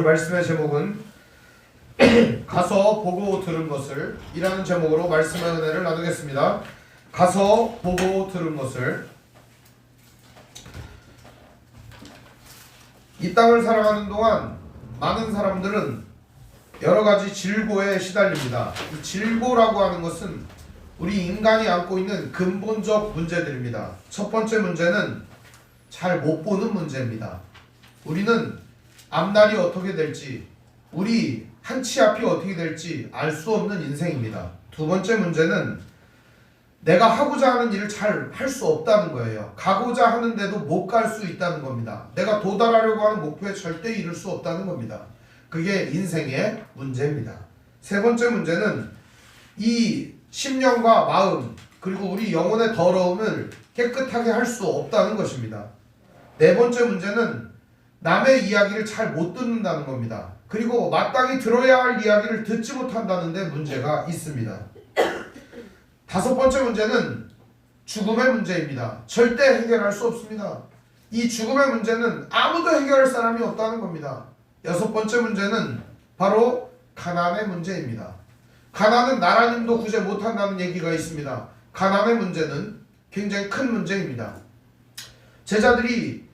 말씀의 제목은 가서 보고 들은 것을 이라는 제목으로 말씀의 은혜를 나누겠습니다. 가서 보고 들은 것을. 이 땅을 살아가는 동안 많은 사람들은 여러 가지 질고에 시달립니다. 이 질고라고 하는 것은 우리 인간이 안고 있는 근본적 문제들입니다. 첫 번째 문제는 잘 못 보는 문제입니다. 우리는 앞날이 어떻게 될지, 우리 한 치 앞이 어떻게 될지 알 수 없는 인생입니다. 두 번째 문제는 내가 하고자 하는 일을 잘 할 수 없다는 거예요. 가고자 하는데도 못 갈 수 있다는 겁니다. 내가 도달하려고 하는 목표에 절대 이룰 수 없다는 겁니다. 그게 인생의 문제입니다. 세 번째 문제는 이 심령과 마음 그리고 우리 영혼의 더러움을 깨끗하게 할 수 없다는 것입니다. 네 번째 문제는 남의 이야기를 잘 못 듣는다는 겁니다. 그리고 마땅히 들어야 할 이야기를 듣지 못한다는 데 문제가 있습니다. 다섯 번째 문제는 죽음의 문제입니다. 절대 해결할 수 없습니다. 이 죽음의 문제는 아무도 해결할 사람이 없다는 겁니다. 여섯 번째 문제는 바로 가난의 문제입니다. 가난은 나라님도 구제 못한다는 얘기가 있습니다. 가난의 문제는 굉장히 큰 문제입니다. 제자들이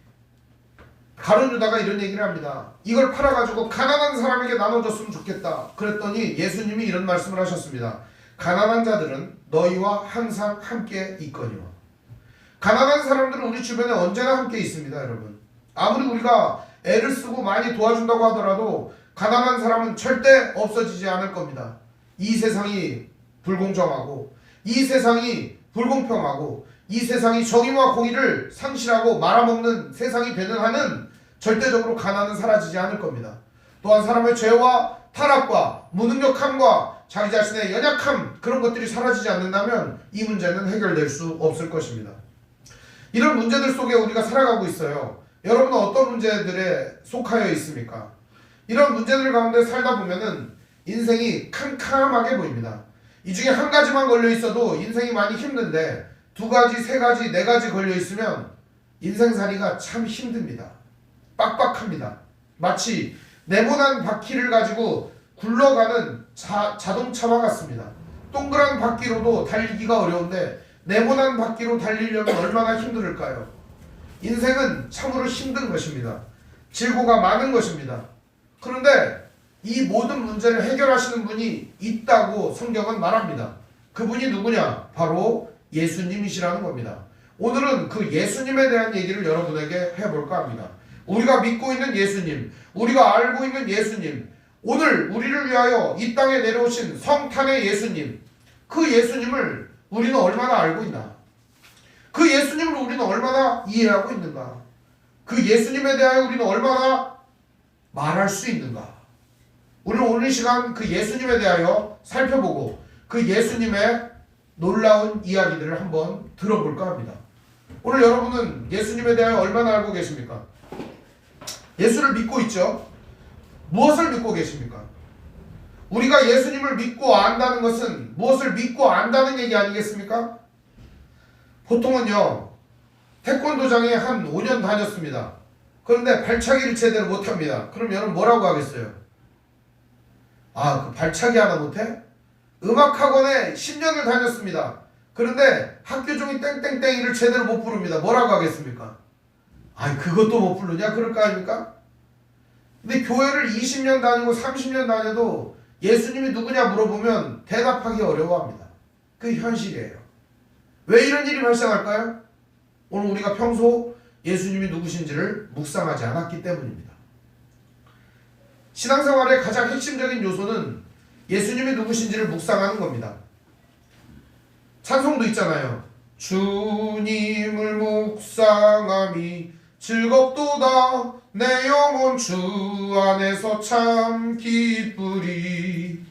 가룟유다가 이런 얘기를 합니다. 이걸 팔아가지고 가난한 사람에게 나눠줬으면 좋겠다. 그랬더니 예수님이 이런 말씀을 하셨습니다. 가난한 자들은 너희와 항상 함께 있거니와. 가난한 사람들은 우리 주변에 언제나 함께 있습니다. 여러분, 아무리 우리가 애를 쓰고 많이 도와준다고 하더라도 가난한 사람은 절대 없어지지 않을 겁니다. 이 세상이 불공정하고, 이 세상이 불공평하고, 이 세상이 정의와 공의를 상실하고 말아먹는 세상이 되는 한은 절대적으로 가난은 사라지지 않을 겁니다. 또한 사람의 죄와 타락과 무능력함과 자기 자신의 연약함, 그런 것들이 사라지지 않는다면 이 문제는 해결될 수 없을 것입니다. 이런 문제들 속에 우리가 살아가고 있어요. 여러분은 어떤 문제들에 속하여 있습니까? 이런 문제들 가운데 살다 보면은 인생이 캄캄하게 보입니다. 이 중에 한 가지만 걸려 있어도 인생이 많이 힘든데 두 가지, 세 가지, 네 가지 걸려 있으면 인생살이가 참 힘듭니다. 빡빡합니다. 마치 네모난 바퀴를 가지고 굴러가는 자동차와 같습니다. 동그란 바퀴로도 달리기가 어려운데 네모난 바퀴로 달리려면 얼마나 힘들까요? 인생은 참으로 힘든 것입니다. 질고가 많은 것입니다. 그런데 이 모든 문제를 해결하시는 분이 있다고 성경은 말합니다. 그분이 누구냐? 바로 예수님이시라는 겁니다. 오늘은 그 예수님에 대한 얘기를 여러분에게 해볼까 합니다. 우리가 믿고 있는 예수님, 우리가 알고 있는 예수님, 오늘 우리를 위하여 이 땅에 내려오신 성탄의 예수님, 그 예수님을 우리는 얼마나 알고 있나? 그 예수님을 우리는 얼마나 이해하고 있는가? 그 예수님에 대하여 우리는 얼마나 말할 수 있는가? 우리는 오늘 시간 그 예수님에 대하여 살펴보고 그 예수님의 놀라운 이야기들을 한번 들어볼까 합니다. 오늘 여러분은 예수님에 대하여 얼마나 알고 계십니까? 예수를 믿고 있죠? 무엇을 믿고 계십니까? 우리가 예수님을 믿고 안다는 것은 무엇을 믿고 안다는 얘기 아니겠습니까? 보통은요, 태권도장에 한 5년 다녔습니다. 그런데 발차기를 제대로 못합니다. 그럼 여러분 뭐라고 하겠어요? 아, 그 발차기 하나 못해? 음악학원에 10년을 다녔습니다. 그런데 학교 종이 땡땡땡이를 제대로 못 부릅니다. 뭐라고 하겠습니까? 아이, 그것도 못 부르냐? 그럴 거 아닙니까? 근데 교회를 20년 다니고 30년 다녀도 예수님이 누구냐 물어보면 대답하기 어려워합니다. 그게 현실이에요. 왜 이런 일이 발생할까요? 오늘 우리가 평소 예수님이 누구신지를 묵상하지 않았기 때문입니다. 신앙생활의 가장 핵심적인 요소는 예수님이 누구신지를 묵상하는 겁니다. 찬송도 있잖아요. 주님을 묵상함이 즐겁도다 내 영혼 주 안에서 참 기쁘리.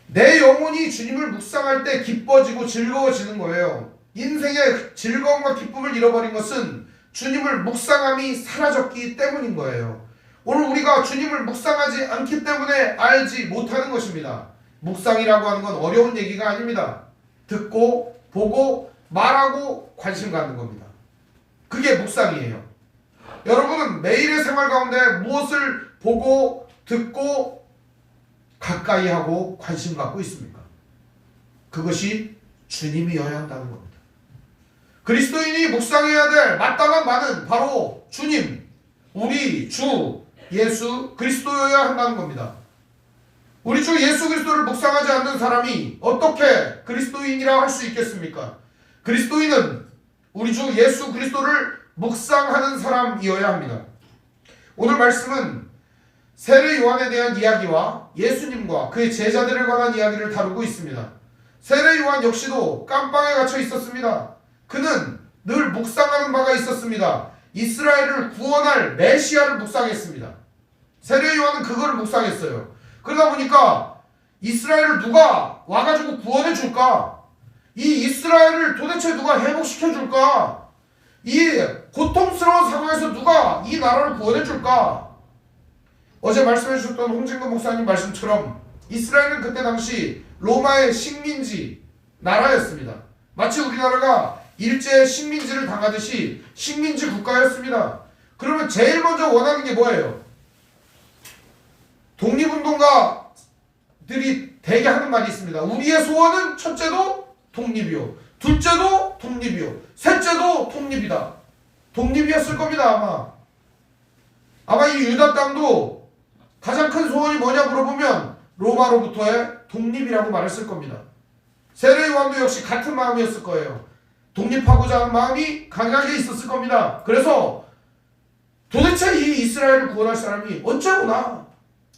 내 영혼이 주님을 묵상할 때 기뻐지고 즐거워지는 거예요. 인생의 즐거움과 기쁨을 잃어버린 것은 주님을 묵상함이 사라졌기 때문인 거예요. 오늘 우리가 주님을 묵상하지 않기 때문에 알지 못하는 것입니다. 묵상이라고 하는 건 어려운 얘기가 아닙니다. 듣고 보고 말하고 관심 갖는 겁니다. 그게 묵상이에요. 여러분은 매일의 생활 가운데 무엇을 보고 듣고 가까이 하고 관심 갖고 있습니까? 그것이 주님이어야 한다는 겁니다. 그리스도인이 묵상해야 될 마땅한 바는 바로 주님, 우리 주 예수 그리스도여야 한다는 겁니다. 우리 주 예수 그리스도를 묵상하지 않는 사람이 어떻게 그리스도인이라 할 수 있겠습니까? 그리스도인은 우리 주 예수 그리스도를 묵상하는 사람이어야 합니다. 오늘 말씀은 세례 요한에 대한 이야기와 예수님과 그의 제자들에 관한 이야기를 다루고 있습니다. 세례 요한 역시도 깜빵에 갇혀 있었습니다. 그는 늘 묵상하는 바가 있었습니다. 이스라엘을 구원할 메시아를 묵상했습니다. 세례 요한은 그거를 묵상했어요. 그러다 보니까 이스라엘을 누가 와가지고 구원해 줄까? 이 이스라엘을 도대체 누가 회복시켜 줄까? 이 고통스러운 상황에서 누가 이 나라를 구원해 줄까? 어제 말씀해 주셨던 홍진근 목사님 말씀처럼 이스라엘은 그때 당시 로마의 식민지 나라였습니다. 마치 우리나라가 일제 식민지를 당하듯이 식민지 국가였습니다. 그러면 제일 먼저 원하는 게 뭐예요? 독립운동가들이 대개 하는 말이 있습니다. 우리의 소원은 첫째도 독립이요, 둘째도 독립이요, 셋째도 독립이다. 독립이었을 겁니다. 아마 이 유다 땅도 가장 큰 소원이 뭐냐 물어보면 로마로부터의 독립이라고 말했을 겁니다. 세례 요한도 역시 같은 마음이었을 거예요. 독립하고자 하는 마음이 강하게 있었을 겁니다. 그래서 도대체 이 이스라엘을 구원할 사람이 언제 오나?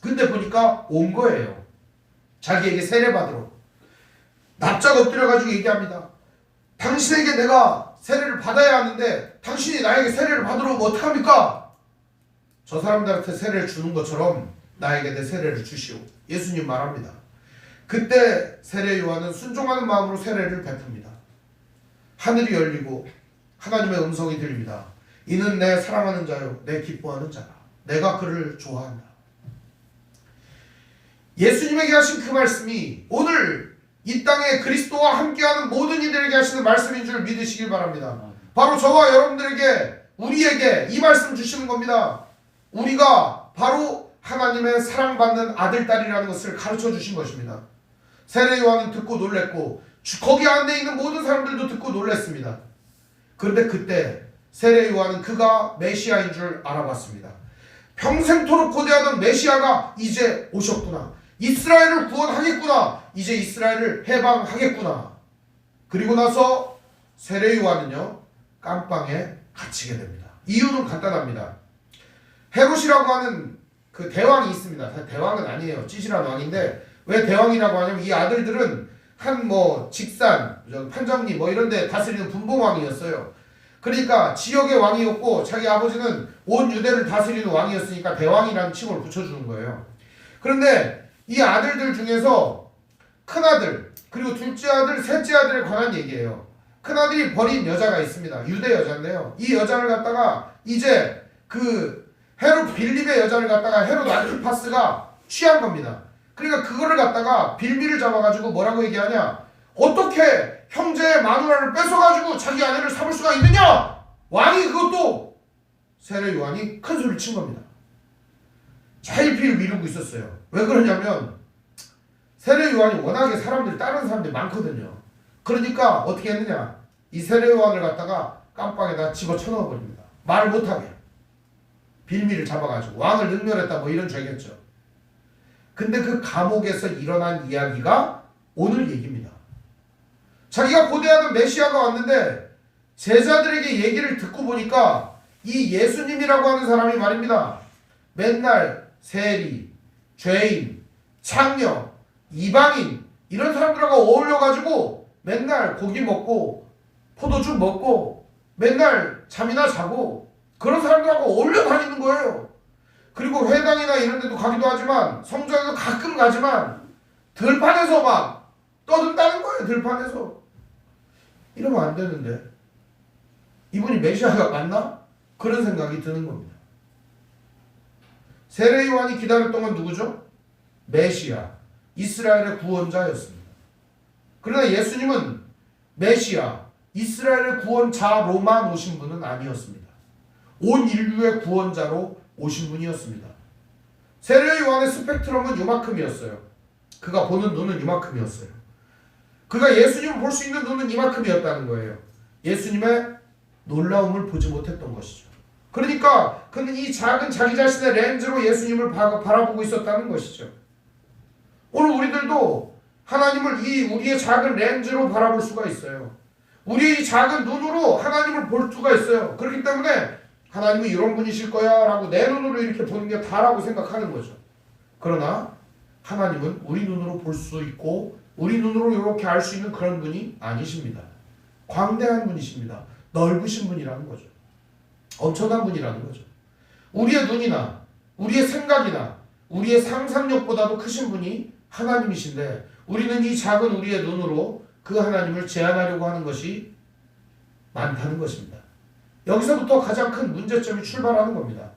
근데 보니까 온 거예요. 자기에게 세례받으러. 납작 엎드려가지고 얘기합니다. 당신에게 내가 세례를 받아야 하는데 당신이 나에게 세례를 받으러 오면 어떡합니까? 저 사람들한테 세례를 주는 것처럼 나에게 내 세례를 주시오. 예수님 말합니다. 그때 세례 요한은 순종하는 마음으로 세례를 베풉니다. 하늘이 열리고 하나님의 음성이 들립니다. 이는 내 사랑하는 자요, 내 기뻐하는 자라. 내가 그를 좋아한다. 예수님에게 하신 그 말씀이 오늘 이 땅에 그리스도와 함께하는 모든 이들에게 하시는 말씀인 줄 믿으시길 바랍니다. 바로 저와 여러분들에게, 우리에게 이 말씀 주시는 겁니다. 우리가 바로 하나님의 사랑받는 아들, 딸이라는 것을 가르쳐 주신 것입니다. 세례 요한은 듣고 놀랬고 거기 안에 있는 모든 사람들도 듣고 놀랬습니다. 그런데 그때 세례 요한은 그가 메시아인 줄 알아봤습니다. 평생토록 고대하던 메시아가 이제 오셨구나. 이스라엘을 구원하겠구나. 이제 이스라엘을 해방하겠구나. 그리고 나서 세례 요한은요, 깜빵에 갇히게 됩니다. 이유는 간단합니다. 헤롯이라고 하는 그 대왕이 있습니다. 대왕은 아니에요. 찌질한 왕인데 왜 대왕이라고 하냐면 이 아들들은 한 직산, 판정리 이런 데 다스리는 분봉왕이었어요. 그러니까 지역의 왕이었고 자기 아버지는 온 유대를 다스리는 왕이었으니까 대왕이라는 칭호를 붙여주는 거예요. 그런데 이 아들들 중에서 큰아들, 그리고 둘째 아들, 셋째 아들에 관한 얘기예요. 큰아들이 버린 여자가 있습니다. 유대 여자인데요. 이 여자를 갖다가 이제 그 헤롯 빌립의 여자를 갖다가 헤롯 안티파스가 취한 겁니다. 그러니까 그거를 갖다가 빌미를 잡아가지고 뭐라고 얘기하냐? 어떻게 형제의 마누라를 뺏어가지고 자기 아내를 삼을 수가 있느냐? 왕이 그것도 세례 요한이 큰 소리를 친 겁니다. 자일피를 미루고 있었어요. 왜 그러냐면 세례 요한이 워낙에 다른 사람들이 많거든요. 그러니까 어떻게 했느냐? 이 세례 요한을 갖다가 깜빵에다 집어쳐 넣어버립니다. 말을 못하게. 빌미를 잡아가지고 왕을 능멸했다 이런 죄겠죠. 근데 그 감옥에서 일어난 이야기가 오늘 얘기입니다. 자기가 고대하던 메시아가 왔는데 제자들에게 얘기를 듣고 보니까 이 예수님이라고 하는 사람이 말입니다. 맨날 세리, 죄인, 창녀, 이방인 이런 사람들하고 어울려가지고 맨날 고기 먹고 포도주 먹고 맨날 잠이나 자고 그런 사람들하고 어울려 다니는 거예요. 그리고 회당이나 이런 데도 가기도 하지만 성전에도 가끔 가지만 들판에서 막 떠든다는 거예요. 들판에서. 이러면 안 되는데 이분이 메시아가 맞나? 그런 생각이 드는 겁니다. 세례 요한이 기다렸던 건 누구죠? 메시아, 이스라엘의 구원자였습니다. 그러나 예수님은 메시아, 이스라엘의 구원자로만 오신 분은 아니었습니다. 온 인류의 구원자로 오신 분이었습니다. 세례 요한의 스펙트럼은 요만큼이었어요. 그가 보는 눈은 이만큼이었어요. 그가 예수님을 볼 수 있는 눈은 이만큼이었다는 거예요. 예수님의 놀라움을 보지 못했던 것이죠. 그러니까 그는 이 작은 자기 자신의 렌즈로 예수님을 바라보고 있었다는 것이죠. 오늘 우리들도 하나님을 이 우리의 작은 렌즈로 바라볼 수가 있어요. 우리의 이 작은 눈으로 하나님을 볼 수가 있어요. 그렇기 때문에 하나님은 이런 분이실 거야 라고 내 눈으로 이렇게 보는 게 다라고 생각하는 거죠. 그러나 하나님은 우리 눈으로 볼 수 있고 우리 눈으로 이렇게 알 수 있는 그런 분이 아니십니다. 광대한 분이십니다. 넓으신 분이라는 거죠. 엄청난 분이라는 거죠. 우리의 눈이나 우리의 생각이나 우리의 상상력보다도 크신 분이 하나님이신데 우리는 이 작은 우리의 눈으로 그 하나님을 제한하려고 하는 것이 많다는 것입니다. 여기서부터 가장 큰 문제점이 출발하는 겁니다.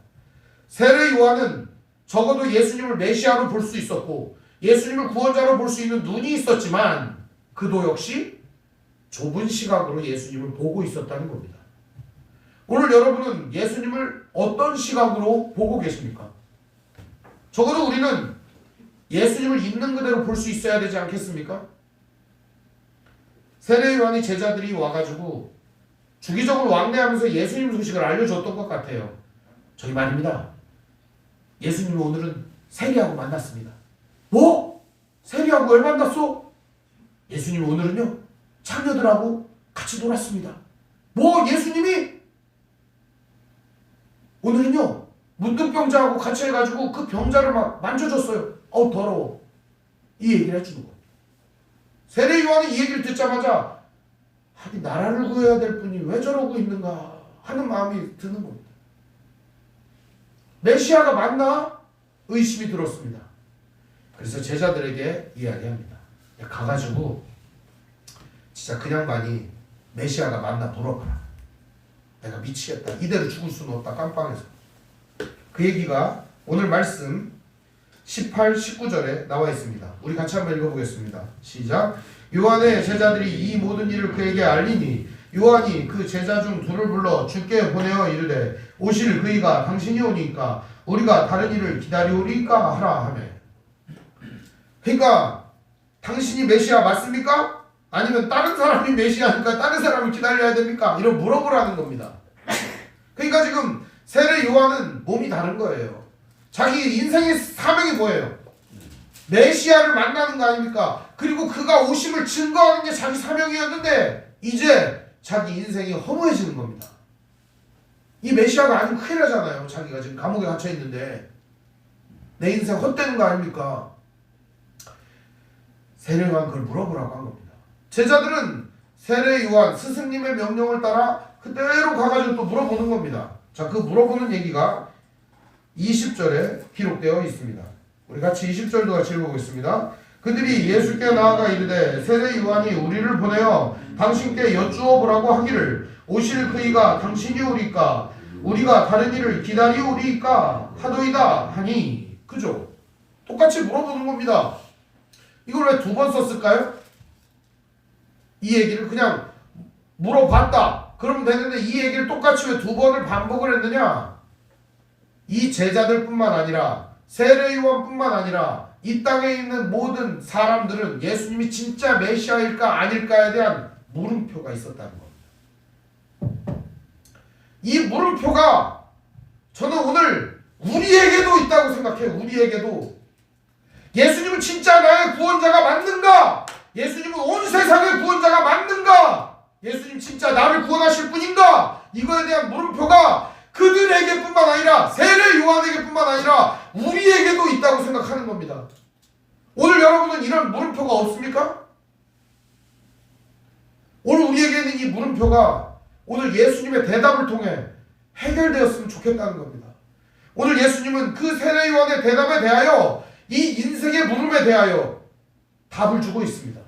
세례 요한은 적어도 예수님을 메시아로 볼 수 있었고 예수님을 구원자로 볼 수 있는 눈이 있었지만 그도 역시 좁은 시각으로 예수님을 보고 있었다는 겁니다. 오늘 여러분은 예수님을 어떤 시각으로 보고 계십니까? 적어도 우리는 예수님을 있는 그대로 볼 수 있어야 되지 않겠습니까? 세례 요한의 제자들이 와가지고 주기적으로 왕래하면서 예수님 소식을 알려줬던 것 같아요. 저기 말입니다. 예수님이 오늘은 세리하고 만났습니다. 뭐? 세리하고 왜 만났어? 예수님이 오늘은요 창녀들하고 같이 놀았습니다. 뭐? 예수님이 오늘은요 문둥병자하고 같이 해가지고 그 병자를 막 만져줬어요. 어우 더러워. 이 얘기를 해주는 거예요. 세례 요한이 이 얘기를 듣자마자 하긴 나라를 구해야 될 분이 왜 저러고 있는가 하는 마음이 드는 겁니다. 메시아가 맞나? 의심이 들었습니다. 그래서 제자들에게 이야기합니다. 가가지고 진짜 그 양반이 메시아가 맞나 물어봐라. 내가 미치겠다. 이대로 죽을 수는 없다. 깜빵에서. 그 얘기가 오늘 말씀 18, 19절에 나와 있습니다. 우리 같이 한번 읽어보겠습니다. 시작. 요한의 제자들이 이 모든 일을 그에게 알리니 요한이 그 제자 중 둘을 불러 주께 보내어 이르되 오실 그이가 당신이 오니까 우리가 다른 일을 기다리오리까 하라 하며. 그러니까 당신이 메시아 맞습니까? 아니면 다른 사람이 메시아니까 다른 사람을 기다려야 됩니까? 이런 물어보라는 겁니다. 그러니까 지금 세례 요한은 몸이 다른 거예요. 자기 인생의 사명이 뭐예요? 메시아를 만나는 거 아닙니까? 그리고 그가 오심을 증거하는 게 자기 사명이었는데 이제 자기 인생이 허무해지는 겁니다. 이 메시아가 아니면 큰일 나잖아요. 자기가 지금 감옥에 갇혀 있는데 내 인생 헛되는 거 아닙니까? 세례 요한 그걸 물어보라고 한 겁니다. 제자들은 세례 요한 스승님의 명령을 따라 그대로 가가지고 또 물어보는 겁니다. 자, 그 물어보는 얘기가 20절에 기록되어 있습니다. 우리 같이 20절도 같이 읽어보겠습니다. 그들이 예수께 나아가 이르되 세례 요한이 우리를 보내어 당신께 여쭈어 보라고 하기를 오실 그이가 당신이 오리까 우리가 다른 일을 기다리오리까 하도이다 하니. 그죠? 똑같이 물어보는 겁니다. 이걸 왜 두 번 썼을까요? 이 얘기를 그냥 물어봤다 그러면 되는데 이 얘기를 똑같이 왜 두 번을 반복을 했느냐? 이 제자들뿐만 아니라 세례 요한뿐만 아니라 이 땅에 있는 모든 사람들은 예수님이 진짜 메시아일까 아닐까에 대한 물음표가 있었다는 겁니다. 이 물음표가 저는 오늘 우리에게도 있다고 생각해요. 우리에게도. 예수님은 진짜 나의 구원자가 맞는가? 예수님은 온 세상의 구원자가 맞는가? 예수님 진짜 나를 구원하실 분인가? 이거에 대한 물음표가 그들에게뿐만 아니라 세례 요한에게뿐만 아니라 우리에게도 있다고 생각하는 겁니다. 오늘 여러분은 이런 물음표가 없습니까? 오늘 우리에게는 이 물음표가 오늘 예수님의 대답을 통해 해결되었으면 좋겠다는 겁니다. 오늘 예수님은 그 세례 요한의 대답에 대하여 이 인생의 물음에 대하여 답을 주고 있습니다.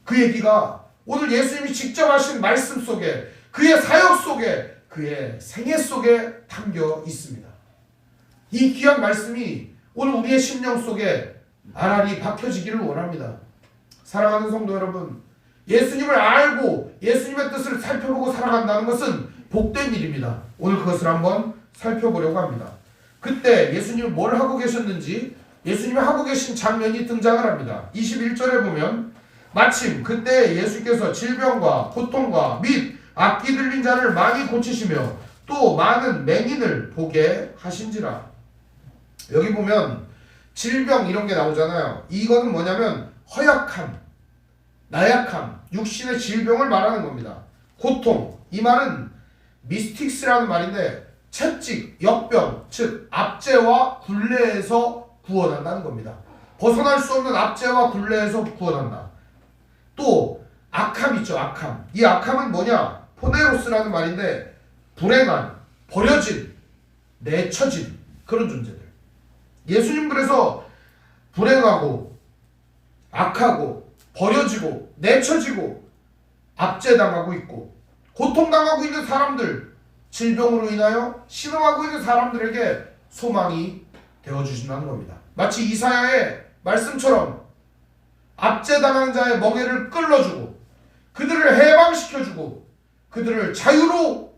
그 얘기가 오늘 예수님이 직접 하신 말씀 속에 그의 사역 속에 그의 생애 속에 담겨 있습니다. 이 귀한 말씀이 오늘 우리의 심령 속에 알알이 박혀지기를 원합니다. 사랑하는 성도 여러분, 예수님을 알고 예수님의 뜻을 살펴보고 살아간다는 것은 복된 일입니다. 오늘 그것을 한번 살펴보려고 합니다. 그때 예수님이 뭘 하고 계셨는지 예수님이 하고 계신 장면이 등장을 합니다. 21절에 보면 마침 그때 예수께서 질병과 고통과 및 악기 들린 자를 많이 고치시며 또 많은 맹인을 보게 하신지라. 여기 보면 질병 이런 게 나오잖아요. 이거는 뭐냐면 허약함, 나약함, 육신의 질병을 말하는 겁니다. 고통, 이 말은 미스틱스라는 말인데 채찍, 역병, 즉 압제와 굴레에서 구원한다는 겁니다. 벗어날 수 없는 압제와 굴레에서 구원한다. 또 악함 있죠. 악함. 이 악함은 뭐냐? 포네로스라는 말인데 불행한, 버려진, 내쳐진 그런 존재들. 예수님 그래서 불행하고 악하고 버려지고 내쳐지고 압제당하고 있고 고통당하고 있는 사람들, 질병으로 인하여 신음하고 있는 사람들에게 소망이 되어주신다는 겁니다. 마치 이사야의 말씀처럼 압제당한 자의 멍에를 끌어주고 그들을 해방시켜주고 그들을 자유로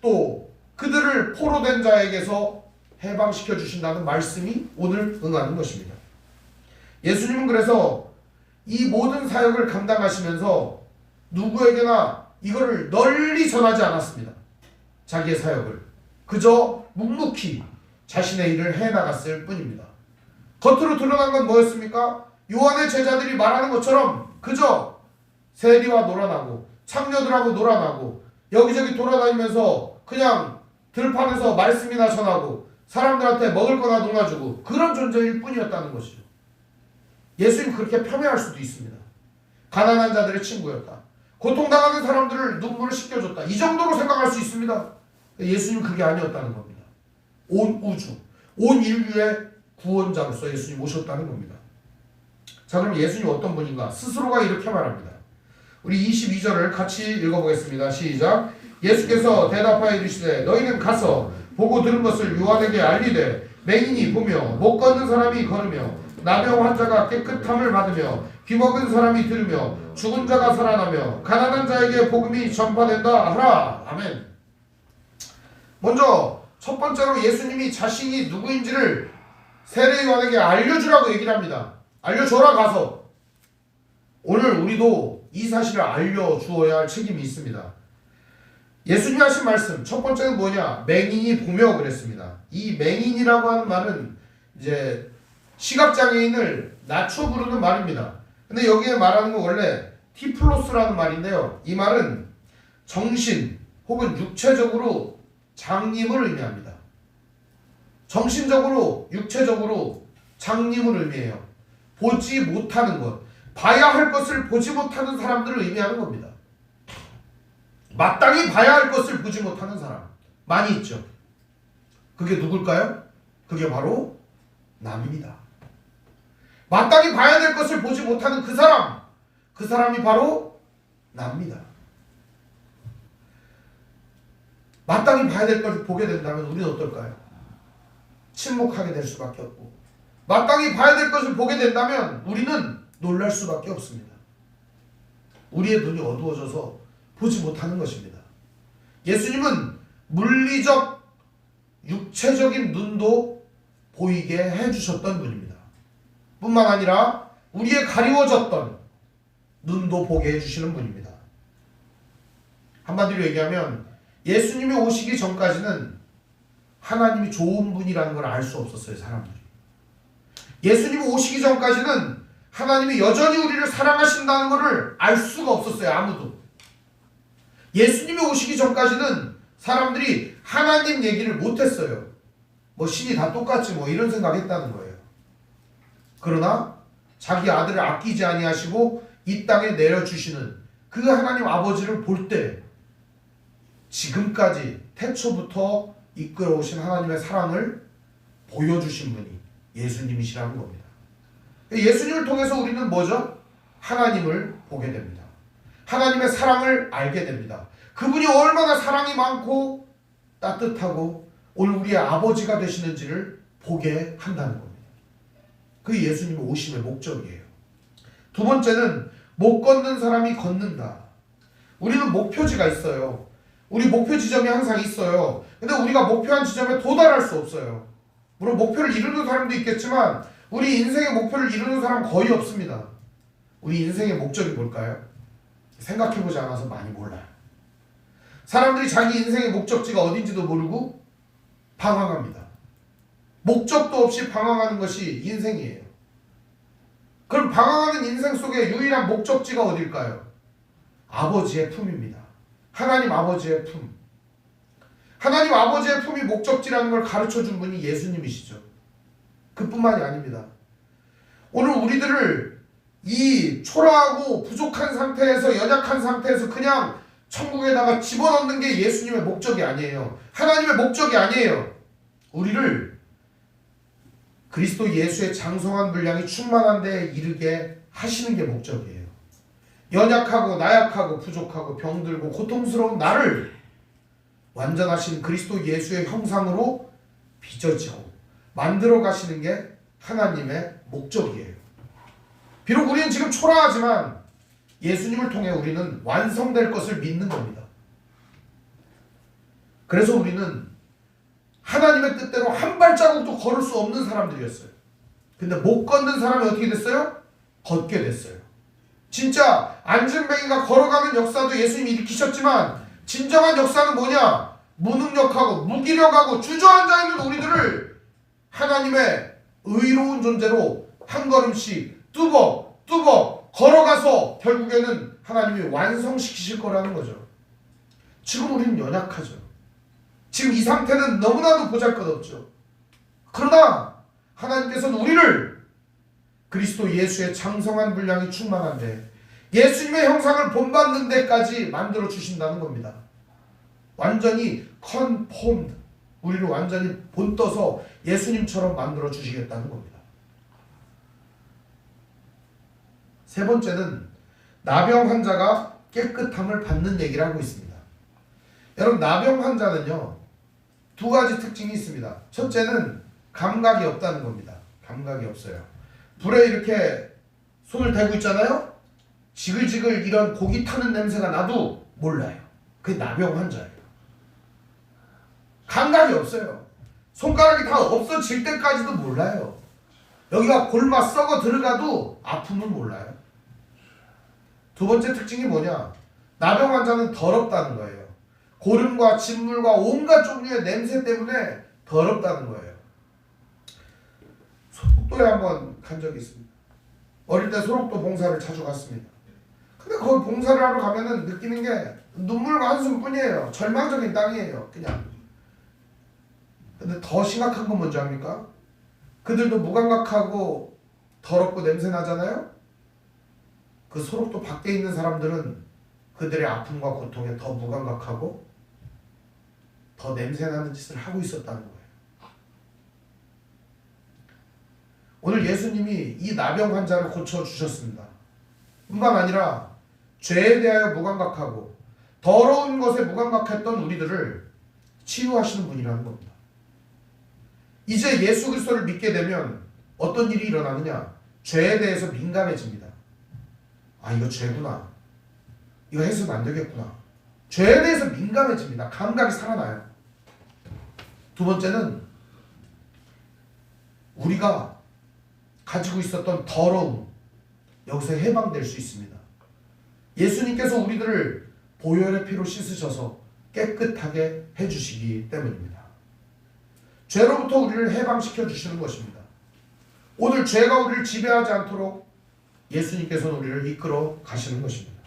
또 그들을 포로된 자에게서 해방시켜 주신다는 말씀이 오늘 응하는 것입니다. 예수님은 그래서 이 모든 사역을 감당하시면서 누구에게나 이거를 널리 전하지 않았습니다. 자기의 사역을 그저 묵묵히 자신의 일을 해나갔을 뿐입니다. 겉으로 드러난 건 뭐였습니까? 요한의 제자들이 말하는 것처럼 그저 세리와 놀아나고 창녀들하고 놀아나고 여기저기 돌아다니면서 그냥 들판에서 말씀이나 전하고 사람들한테 먹을 거나 놀아주고 그런 존재일 뿐이었다는 것이죠. 예수님 그렇게 폄훼할 수도 있습니다. 가난한 자들의 친구였다. 고통당하는 사람들을 눈물을 씻겨줬다. 이 정도로 생각할 수 있습니다. 예수님 그게 아니었다는 겁니다. 온 우주, 온 인류의 구원자로서 예수님 오셨다는 겁니다. 자, 그럼 예수님 어떤 분인가? 스스로가 이렇게 말합니다. 우리 22절을 같이 읽어보겠습니다. 시작. 예수께서 대답하여 이르시되 너희는 가서 보고 들은 것을 요한에게 알리되 맹인이 보며 못 걷는 사람이 걸으며 나병 환자가 깨끗함을 받으며 귀먹은 사람이 들으며 죽은 자가 살아나며 가난한 자에게 복음이 전파된다 하라. 아멘. 먼저 첫 번째로 예수님이 자신이 누구인지를 세례 요한에게 알려주라고 얘기를 합니다. 알려줘라 가서. 오늘 우리도 이 사실을 알려주어야 할 책임이 있습니다. 예수님이 하신 말씀 첫 번째는 뭐냐? 맹인이 보며 그랬습니다. 이 맹인이라고 하는 말은 이제 시각장애인을 낮춰 부르는 말입니다. 근데 여기에 말하는 건 원래 티플로스라는 말인데요. 이 말은 정신 혹은 육체적으로 장님을 의미합니다. 정신적으로 육체적으로 장님을 의미해요. 보지 못하는 것, 봐야 할 것을 보지 못하는 사람들을 의미하는 겁니다. 마땅히 봐야 할 것을 보지 못하는 사람 많이 있죠. 그게 누굴까요? 그게 바로 남입니다. 마땅히 봐야 될 것을 보지 못하는 그 사람, 그 사람이 바로 나입니다. 마땅히 봐야 될 것을 보게 된다면 우리는 어떨까요? 침묵하게 될 수밖에 없고, 마땅히 봐야 될 것을 보게 된다면 우리는 놀랄 수밖에 없습니다. 우리의 눈이 어두워져서 보지 못하는 것입니다. 예수님은 물리적, 육체적인 눈도 보이게 해주셨던 분입니다. 뿐만 아니라 우리의 가리워졌던 눈도 보게 해주시는 분입니다. 한마디로 얘기하면 예수님이 오시기 전까지는 하나님이 좋은 분이라는 걸 알 수 없었어요, 사람들이. 예수님이 오시기 전까지는 하나님이 여전히 우리를 사랑하신다는 것을 알 수가 없었어요, 아무도. 예수님이 오시기 전까지는 사람들이 하나님 얘기를 못했어요. 뭐 신이 다 똑같지 뭐 이런 생각했다는 거예요. 그러나 자기 아들을 아끼지 아니하시고 이 땅에 내려주시는 그 하나님 아버지를 볼 때 지금까지 태초부터 이끌어오신 하나님의 사랑을 보여주신 분이 예수님이시라는 겁니다. 예수님을 통해서 우리는 뭐죠? 하나님을 보게 됩니다. 하나님의 사랑을 알게 됩니다. 그분이 얼마나 사랑이 많고 따뜻하고 오늘 우리의 아버지가 되시는지를 보게 한다는 겁니다. 그게 예수님의 오심의 목적이에요. 두 번째는 못 걷는 사람이 걷는다. 우리는 목표지가 있어요. 우리 목표 지점이 항상 있어요. 근데 우리가 목표한 지점에 도달할 수 없어요. 물론 목표를 이루는 사람도 있겠지만 우리 인생의 목표를 이루는 사람 거의 없습니다. 우리 인생의 목적이 뭘까요? 생각해보지 않아서 많이 몰라요. 사람들이 자기 인생의 목적지가 어딘지도 모르고 방황합니다. 목적도 없이 방황하는 것이 인생이에요. 그럼 방황하는 인생 속에 유일한 목적지가 어딜까요? 아버지의 품입니다. 하나님 아버지의 품. 하나님 아버지의 품이 목적지라는 걸 가르쳐준 분이 예수님이시죠. 그뿐만이 아닙니다. 오늘 우리들을 이 초라하고 부족한 상태에서, 연약한 상태에서 그냥 천국에다가 집어넣는 게 예수님의 목적이 아니에요. 하나님의 목적이 아니에요. 우리를 그리스도 예수의 장성한 분량이 충만한 데에 이르게 하시는 게 목적이에요. 연약하고 나약하고 부족하고 병들고 고통스러운 나를 완전하신 그리스도 예수의 형상으로 빚어지고 만들어 가시는 게 하나님의 목적이에요. 비록 우리는 지금 초라하지만 예수님을 통해 우리는 완성될 것을 믿는 겁니다. 그래서 우리는 하나님의 뜻대로 한 발자국도 걸을 수 없는 사람들이었어요. 근데 못 걷는 사람이 어떻게 됐어요? 걷게 됐어요. 진짜 안진뱅이가 걸어가는 역사도 예수님이 일으키셨지만 진정한 역사는 뭐냐? 무능력하고 무기력하고 주저앉아 있는 우리들을 하나님의 의로운 존재로 한 걸음씩 뚜벅뚜벅 걸어가서 결국에는 하나님이 완성시키실 거라는 거죠. 지금 우리는 연약하죠. 지금 이 상태는 너무나도 보잘것없죠. 그러나 하나님께서는 우리를 그리스도 예수의 장성한 분량이 충만한데 예수님의 형상을 본받는 데까지 만들어 주신다는 겁니다. 완전히 컨폼드, 우리를 완전히 본떠서 예수님처럼 만들어 주시겠다는 겁니다. 세 번째는 나병 환자가 깨끗함을 받는 얘기를 하고 있습니다. 여러분, 나병 환자는요, 두 가지 특징이 있습니다. 첫째는 감각이 없다는 겁니다. 감각이 없어요. 불에 이렇게 손을 대고 있잖아요. 지글지글 이런 고기 타는 냄새가 나도 몰라요. 그게 나병 환자예요. 감각이 없어요. 손가락이 다 없어질 때까지도 몰라요. 여기가 골마 썩어 들어가도 아픔은 몰라요. 두 번째 특징이 뭐냐? 나병 환자는 더럽다는 거예요. 고름과 진물과 온갖 종류의 냄새 때문에 더럽다는 거예요. 소록도에 한번 간 적이 있습니다. 어릴 때 소록도 봉사를 자주 갔습니다. 근데 거기 봉사를 하러 가면은 느끼는 게 눈물과 한숨뿐이에요. 절망적인 땅이에요. 그냥. 근데 더 심각한 건 뭔지 압니까? 그들도 무감각하고 더럽고 냄새 나잖아요? 그 소록도 밖에 있는 사람들은 그들의 아픔과 고통에 더 무감각하고 더 냄새나는 짓을 하고 있었다는 거예요. 오늘 예수님이 이 나병 환자를 고쳐주셨습니다. 뿐만 아니라 죄에 대하여 무감각하고 더러운 것에 무감각했던 우리들을 치유하시는 분이라는 겁니다. 이제 예수 그리스도를 믿게 되면 어떤 일이 일어나느냐? 죄에 대해서 민감해집니다. 아, 이거 죄구나. 이거 해서는 안 되겠구나. 죄에 대해서 민감해집니다. 감각이 살아나요. 두 번째는 우리가 가지고 있었던 더러움, 여기서 해방될 수 있습니다. 예수님께서 우리들을 보혈의 피로 씻으셔서 깨끗하게 해주시기 때문입니다. 죄로부터 우리를 해방시켜 주시는 것입니다. 오늘 죄가 우리를 지배하지 않도록 예수님께서는 우리를 이끌어 가시는 것입니다.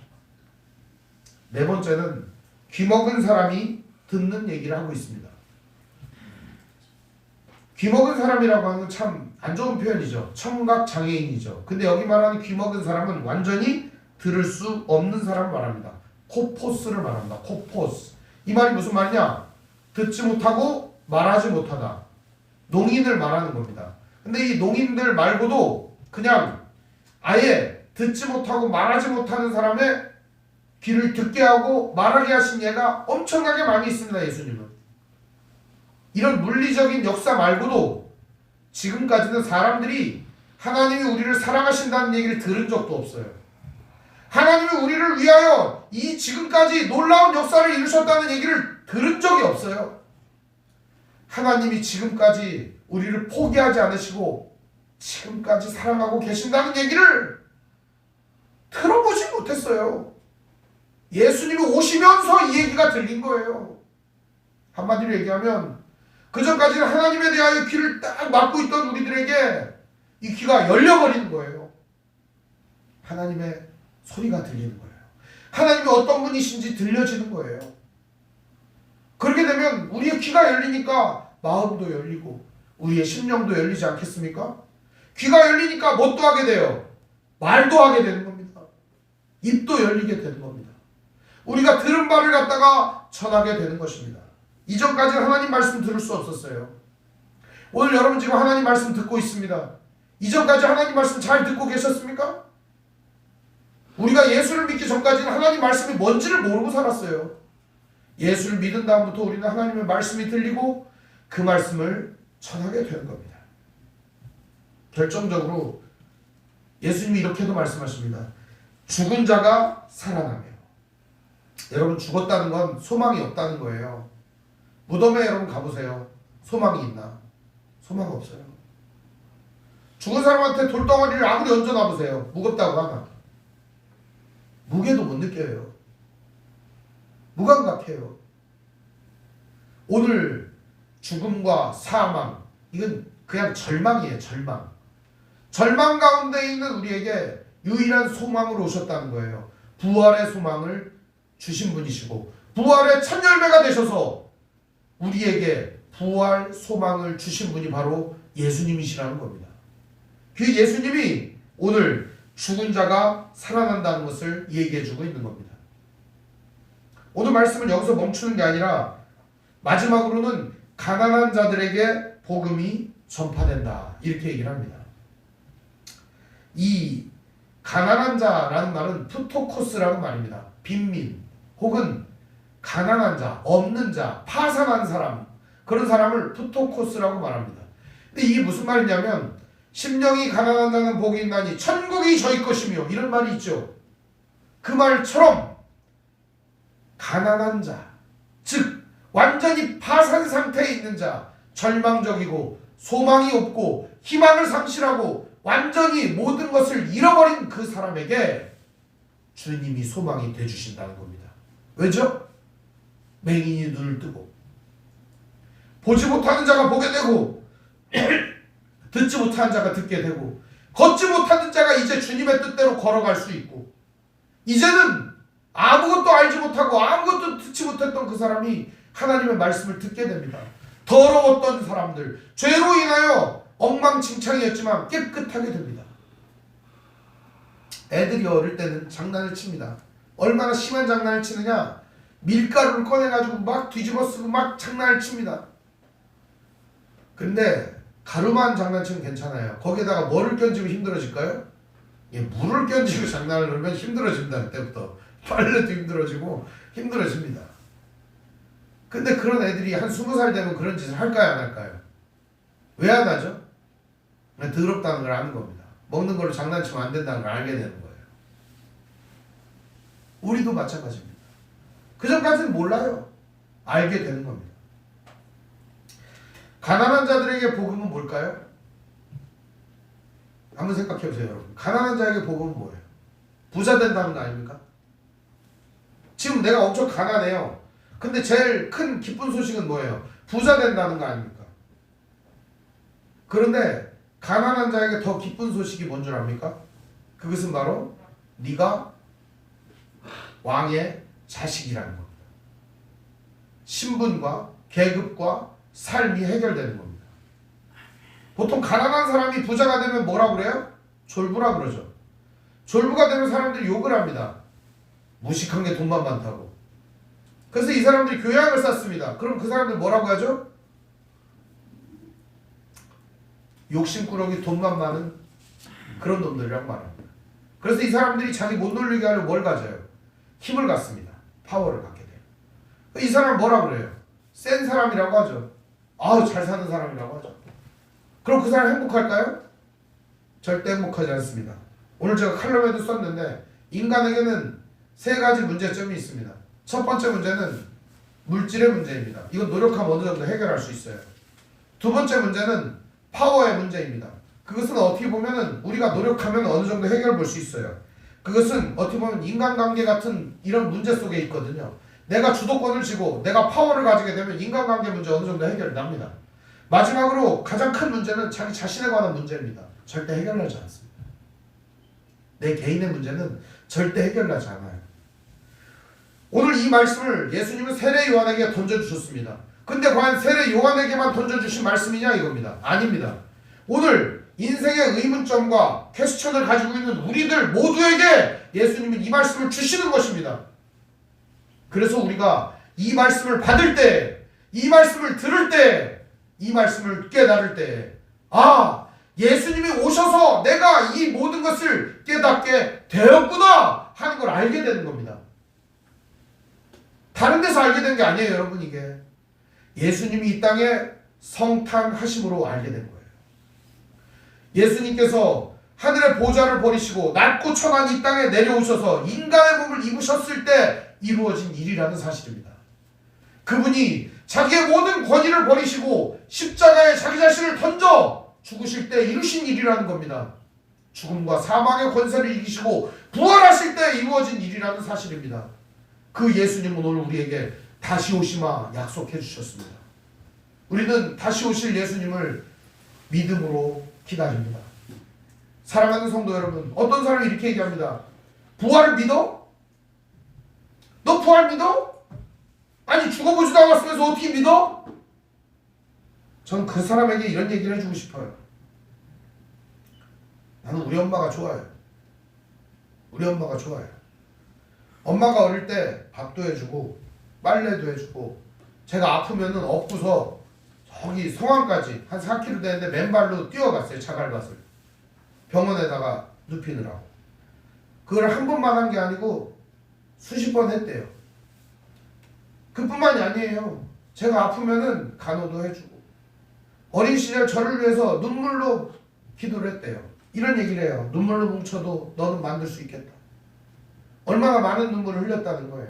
네 번째는 귀먹은 사람이 듣는 얘기를 하고 있습니다. 귀먹은 사람이라고 하는 건 참 안 좋은 표현이죠. 청각장애인이죠. 근데 여기 말하는 귀먹은 사람은 완전히 들을 수 없는 사람을 말합니다. 코포스를 말합니다. 코포스. 이 말이 무슨 말이냐? 듣지 못하고 말하지 못하다. 농인을 말하는 겁니다. 근데 이 농인들 말고도 그냥 아예 듣지 못하고 말하지 못하는 사람의 귀를 듣게 하고 말하게 하신 예가 엄청나게 많이 있습니다. 예수님은. 이런 물리적인 역사 말고도 지금까지는 사람들이 하나님이 우리를 사랑하신다는 얘기를 들은 적도 없어요. 하나님이 우리를 위하여 이 지금까지 놀라운 역사를 이루셨다는 얘기를 들은 적이 없어요. 하나님이 지금까지 우리를 포기하지 않으시고 지금까지 사랑하고 계신다는 얘기를 들어보지 못했어요. 예수님이 오시면서 이 얘기가 들린 거예요. 한마디로 얘기하면 그전까지는 하나님에 대하여 귀를 딱 막고 있던 우리들에게 이 귀가 열려버리는 거예요. 하나님의 소리가 들리는 거예요. 하나님이 어떤 분이신지 들려지는 거예요. 그렇게 되면 우리의 귀가 열리니까 마음도 열리고 우리의 심령도 열리지 않겠습니까? 귀가 열리니까 뭣도 하게 돼요? 말도 하게 되는 겁니다. 입도 열리게 되는 겁니다. 우리가 들은 말을 갖다가 전하게 되는 것입니다. 이전까지는 하나님 말씀 들을 수 없었어요. 오늘 여러분 지금 하나님 말씀 듣고 있습니다. 이전까지 하나님 말씀 잘 듣고 계셨습니까? 우리가 예수를 믿기 전까지는 하나님 말씀이 뭔지를 모르고 살았어요. 예수를 믿은 다음부터 우리는 하나님의 말씀이 들리고 그 말씀을 전하게 되는 겁니다. 결정적으로 예수님이 이렇게도 말씀하십니다. 죽은 자가 살아나며. 여러분 죽었다는 건 소망이 없다는 거예요. 무덤에 여러분 가보세요. 소망이 있나? 소망 없어요. 죽은 사람한테 돌덩어리를 아무리 얹어놔보세요. 무겁다고 하나? 무게도 못 느껴요. 무감각해요. 오늘 죽음과 사망, 이건 그냥 절망이에요. 절망. 절망 가운데 있는 우리에게 유일한 소망으로 오셨다는 거예요. 부활의 소망을 주신 분이시고 부활의 첫 열매가 되셔서 우리에게 부활 소망을 주신 분이 바로 예수님이시라는 겁니다. 그 예수님이 오늘 죽은 자가 살아난다는 것을 얘기해 주고 있는 겁니다. 오늘 말씀은 여기서 멈추는 게 아니라 마지막으로는 가난한 자들에게 복음이 전파된다 이렇게 얘기를 합니다. 이 가난한 자라는 말은 푸토코스라는 말입니다. 빈민 혹은 가난한 자, 없는 자, 파산한 사람, 그런 사람을 푸토코스라고 말합니다. 근데 이게 무슨 말이냐면 심령이 가난한 자는 복이 있나니 천국이 저희 것이며 이런 말이 있죠. 그 말처럼 가난한 자, 즉 완전히 파산 상태에 있는 자, 절망적이고 소망이 없고 희망을 상실하고 완전히 모든 것을 잃어버린 그 사람에게 주님이 소망이 되주신다는 겁니다. 왜죠? 맹인이 눈을 뜨고 보지 못하는 자가 보게 되고 듣지 못하는 자가 듣게 되고 걷지 못하는 자가 이제 주님의 뜻대로 걸어갈 수 있고 이제는 아무것도 알지 못하고 아무것도 듣지 못했던 그 사람이 하나님의 말씀을 듣게 됩니다. 더러웠던 사람들, 죄로 인하여 엉망진창이었지만 깨끗하게 됩니다. 애들이 어릴 때는 장난을 칩니다. 얼마나 심한 장난을 치느냐? 밀가루를 꺼내가지고 막 뒤집어 쓰고 막 장난을 칩니다. 근데 가루만 장난치면 괜찮아요. 거기에다가 뭐를 껴주면 힘들어질까요? 예, 물을 껴주고 장난을 넣으면 힘들어집니다. 그때부터 빨래도 힘들어지고 힘들어집니다. 근데 그런 애들이 한 20살 되면 그런 짓을 할까요? 안 할까요? 왜 안 하죠? 더럽다는 걸 아는 겁니다. 먹는 걸로 장난치면 안 된다는 걸 알게 되는 거예요. 우리도 마찬가지입니다. 그전까지는 몰라요. 알게 되는 겁니다. 가난한 자들에게 복음은 뭘까요? 한번 생각해 보세요, 여러분. 가난한 자에게 복음은 뭐예요? 부자 된다는 거 아닙니까? 지금 내가 엄청 가난해요. 근데 제일 큰 기쁜 소식은 뭐예요? 부자 된다는 거 아닙니까? 그런데 가난한 자에게 더 기쁜 소식이 뭔 줄 압니까? 그것은 바로 네가 왕의 자식이라는 겁니다. 신분과 계급과 삶이 해결되는 겁니다. 보통 가난한 사람이 부자가 되면 뭐라고 그래요? 졸부라 그러죠. 졸부가 되면 사람들이 욕을 합니다. 무식한 게 돈만 많다고. 그래서 이 사람들이 교양을 쌓습니다. 그럼 그 사람들 뭐라고 하죠? 욕심꾸러기 돈만 많은 그런 놈들이라고 말합니다. 그래서 이 사람들이 자기 못 놀리게 하려고 뭘 가져요? 힘을 갖습니다. 파워를 갖게 돼요. 이 사람 뭐라 그래요? 센 사람이라고 하죠. 아우 잘 사는 사람이라고 하죠. 그럼 그 사람 행복할까요? 절대 행복하지 않습니다. 오늘 제가 칼럼에도 썼는데 인간에게는 3가지 문제점이 있습니다. 첫 번째 문제는 물질의 문제입니다. 이건 노력하면 어느 정도 해결할 수 있어요. 두 번째 문제는 파워의 문제입니다. 그것은 어떻게 보면은 우리가 노력하면 어느 정도 해결 볼 수 있어요. 그것은 어떻게 보면 인간관계 같은 이런 문제 속에 있거든요. 내가 주도권을 쥐고 내가 파워를 가지게 되면 인간관계 문제 어느 정도 해결이 납니다. 마지막으로 가장 큰 문제는 자기 자신에 관한 문제입니다. 절대 해결나지 않습니다. 내 개인의 문제는 절대 해결나지 않아요. 오늘 이 말씀을 예수님은 세례 요한에게 던져주셨습니다. 근데 과연 세례 요한에게만 던져주신 말씀이냐 이겁니다. 아닙니다. 오늘 인생의 의문점과 퀘스천을 가지고 있는 우리들 모두에게 예수님은 이 말씀을 주시는 것입니다. 그래서 우리가 이 말씀을 받을 때, 이 말씀을 들을 때, 이 말씀을 깨달을 때, 아, 예수님이 오셔서 내가 이 모든 것을 깨닫게 되었구나 하는 걸 알게 되는 겁니다. 다른 데서 알게 된 게 아니에요, 여러분. 이게 예수님이 이 땅에 성탄하심으로 알게 된 거예요. 예수님께서 하늘의 보좌를 버리시고 낮고 천한 이 땅에 내려오셔서 인간의 몸을 입으셨을 때 이루어진 일이라는 사실입니다. 그분이 자기의 모든 권위를 버리시고 십자가에 자기 자신을 던져 죽으실 때 이루신 일이라는 겁니다. 죽음과 사망의 권세를 이기시고 부활하실 때 이루어진 일이라는 사실입니다. 그 예수님은 오늘 우리에게 다시 오시마 약속해 주셨습니다. 우리는 다시 오실 예수님을 믿음으로 기다립니다. 사랑하는 성도 여러분, 어떤 사람이 이렇게 얘기합니다. 부활을 믿어? 너 부활 믿어? 아니 죽어보지도 않았으면서 어떻게 믿어? 전 그 사람에게 이런 얘기를 해주고 싶어요. 나는 우리 엄마가 좋아요. 우리 엄마가 좋아요. 엄마가 어릴 때 밥도 해주고 빨래도 해주고 제가 아프면은 업고서 저기 성안까지 한 4km 되는데 맨발로 뛰어갔어요. 자갈밭을 병원에다가 눕히느라고. 그걸 한 번만 한 게 아니고 수십 번 했대요. 그뿐만이 아니에요. 제가 아프면은 간호도 해주고 어린 시절 저를 위해서 눈물로 기도를 했대요. 이런 얘기를 해요. 눈물로 뭉쳐도 너는 만들 수 있겠다. 얼마나 많은 눈물을 흘렸다는 거예요.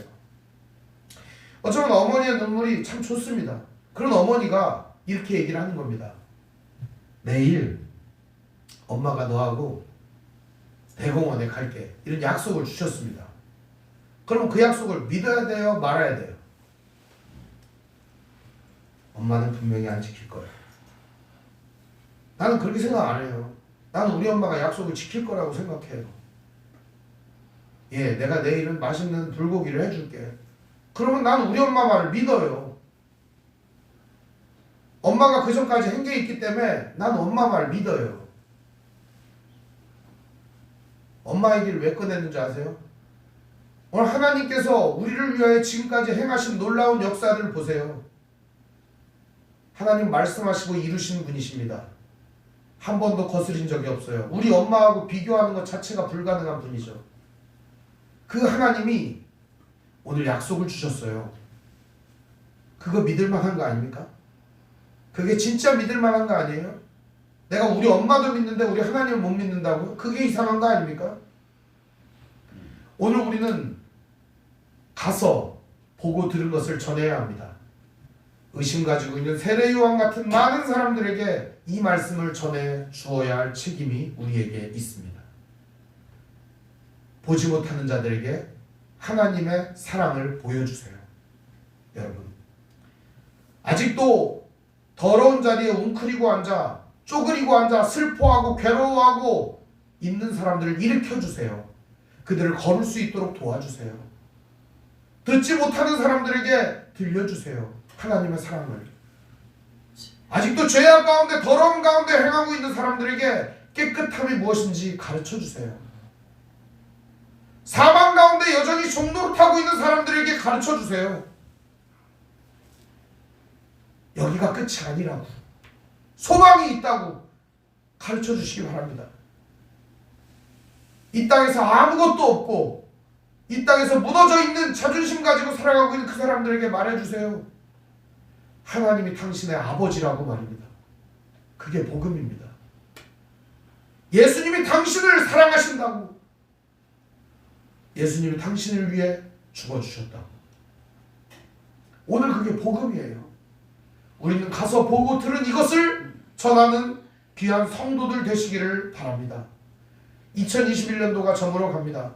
어쩌면 어머니의 눈물이 참 좋습니다. 그런 어머니가 이렇게 얘기를 하는 겁니다. 내일 엄마가 너하고 대공원에 갈게. 이런 약속을 주셨습니다. 그럼 그 약속을 믿어야 돼요? 말아야 돼요? 엄마는 분명히 안 지킬 거예요. 나는 그렇게 생각 안 해요. 나는 우리 엄마가 약속을 지킬 거라고 생각해요. 예, 내가 내일은 맛있는 불고기를 해줄게. 그러면 나는 우리 엄마 말을 믿어요. 엄마가 그 전까지 한 게 있기 때문에 나는 엄마 말 믿어요. 엄마 얘기를 왜 꺼냈는지 아세요? 오늘 하나님께서 우리를 위하여 지금까지 행하신 놀라운 역사들을 보세요. 하나님 말씀하시고 이루시는 분이십니다. 한 번도 거스린 적이 없어요. 우리 엄마하고 비교하는 것 자체가 불가능한 분이죠. 그 하나님이 오늘 약속을 주셨어요. 그거 믿을 만한 거 아닙니까? 그게 진짜 믿을 만한 거 아니에요? 내가 우리 엄마도 믿는데 우리 하나님을 못 믿는다고요? 그게 이상한 거 아닙니까? 오늘 우리는 가서 보고 들은 것을 전해야 합니다. 의심 가지고 있는 세례 요한 같은 많은 사람들에게 이 말씀을 전해 주어야 할 책임이 우리에게 있습니다. 보지 못하는 자들에게 하나님의 사랑을 보여주세요. 여러분, 아직도 더러운 자리에 웅크리고 앉아 쪼그리고 앉아 슬퍼하고 괴로워하고 있는 사람들을 일으켜주세요. 그들을 걸을 수 있도록 도와주세요. 듣지 못하는 사람들에게 들려주세요. 하나님의 사랑을. 아직도 죄악 가운데 더러움 가운데 행하고 있는 사람들에게 깨끗함이 무엇인지 가르쳐주세요. 사망 가운데 여전히 종노릇하고 있는 사람들에게 가르쳐주세요. 여기가 끝이 아니라고, 소망이 있다고 가르쳐주시기 바랍니다. 이 땅에서 아무것도 없고 이 땅에서 무너져 있는 자존심 가지고 살아가고 있는 그 사람들에게 말해주세요. 하나님이 당신의 아버지라고 말입니다. 그게 복음입니다. 예수님이 당신을 사랑하신다고, 예수님이 당신을 위해 죽어주셨다고. 오늘 그게 복음이에요. 우리는 가서 보고 들은 이것을 전하는 귀한 성도들 되시기를 바랍니다. 2021년도가 저물어 갑니다.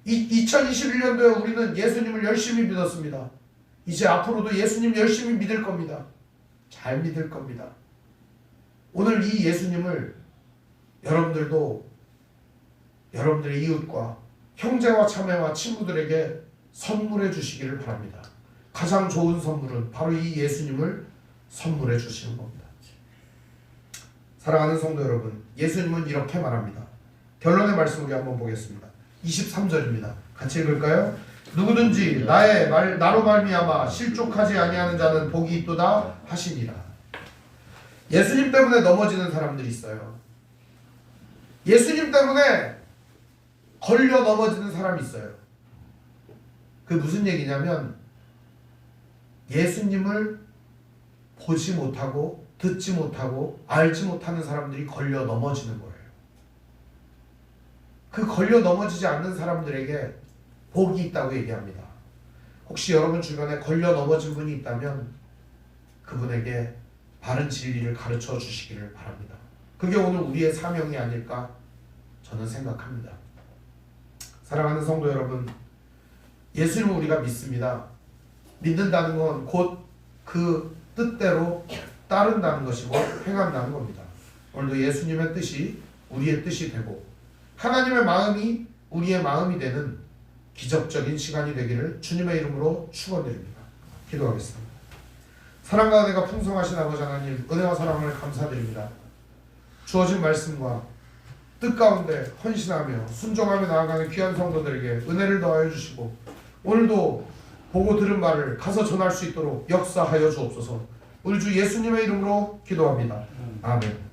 2021년도에 우리는 예수님을 열심히 믿었습니다. 이제 앞으로도 예수님 열심히 믿을 겁니다. 잘 믿을 겁니다. 오늘 이 예수님을 여러분들도 여러분들의 이웃과 형제와 자매와 친구들에게 선물해 주시기를 바랍니다. 가장 좋은 선물은 바로 이 예수님을 선물해 주시는 겁니다. 사랑하는 성도 여러분, 예수님은 이렇게 말합니다. 결론의 말씀 우리 한번 보겠습니다. 23절입니다. 같이 읽을까요? 누구든지 나로 말미암아 실족하지 아니하는 자는 복이 있도다 하시니라. 예수님 때문에 넘어지는 사람들이 있어요. 예수님 때문에 걸려 넘어지는 사람이 있어요. 그 무슨 얘기냐면 예수님을 보지 못하고 듣지 못하고 알지 못하는 사람들이 걸려 넘어지는 거예요. 그 걸려 넘어지지 않는 사람들에게 복이 있다고 얘기합니다. 혹시 여러분 주변에 걸려 넘어진 분이 있다면 그분에게 바른 진리를 가르쳐 주시기를 바랍니다. 그게 오늘 우리의 사명이 아닐까 저는 생각합니다. 사랑하는 성도 여러분, 예수님을 우리가 믿습니다. 믿는다는 건 곧 그 뜻대로 따른다는 것이고 행한다는 겁니다. 오늘도 예수님의 뜻이 우리의 뜻이 되고 하나님의 마음이 우리의 마음이 되는 기적적인 시간이 되기를 주님의 이름으로 축원드립니다. 기도하겠습니다. 사랑과 은혜가 풍성하신 아버지 하나님, 은혜와 사랑을 감사드립니다. 주어진 말씀과 뜻 가운데 헌신하며 순종하며 나아가는 귀한 성도들에게 은혜를 더하여 주시고 오늘도 보고 들은 말을 가서 전할 수 있도록 역사하여 주옵소서. 우리 주 예수님의 이름으로 기도합니다. 아멘.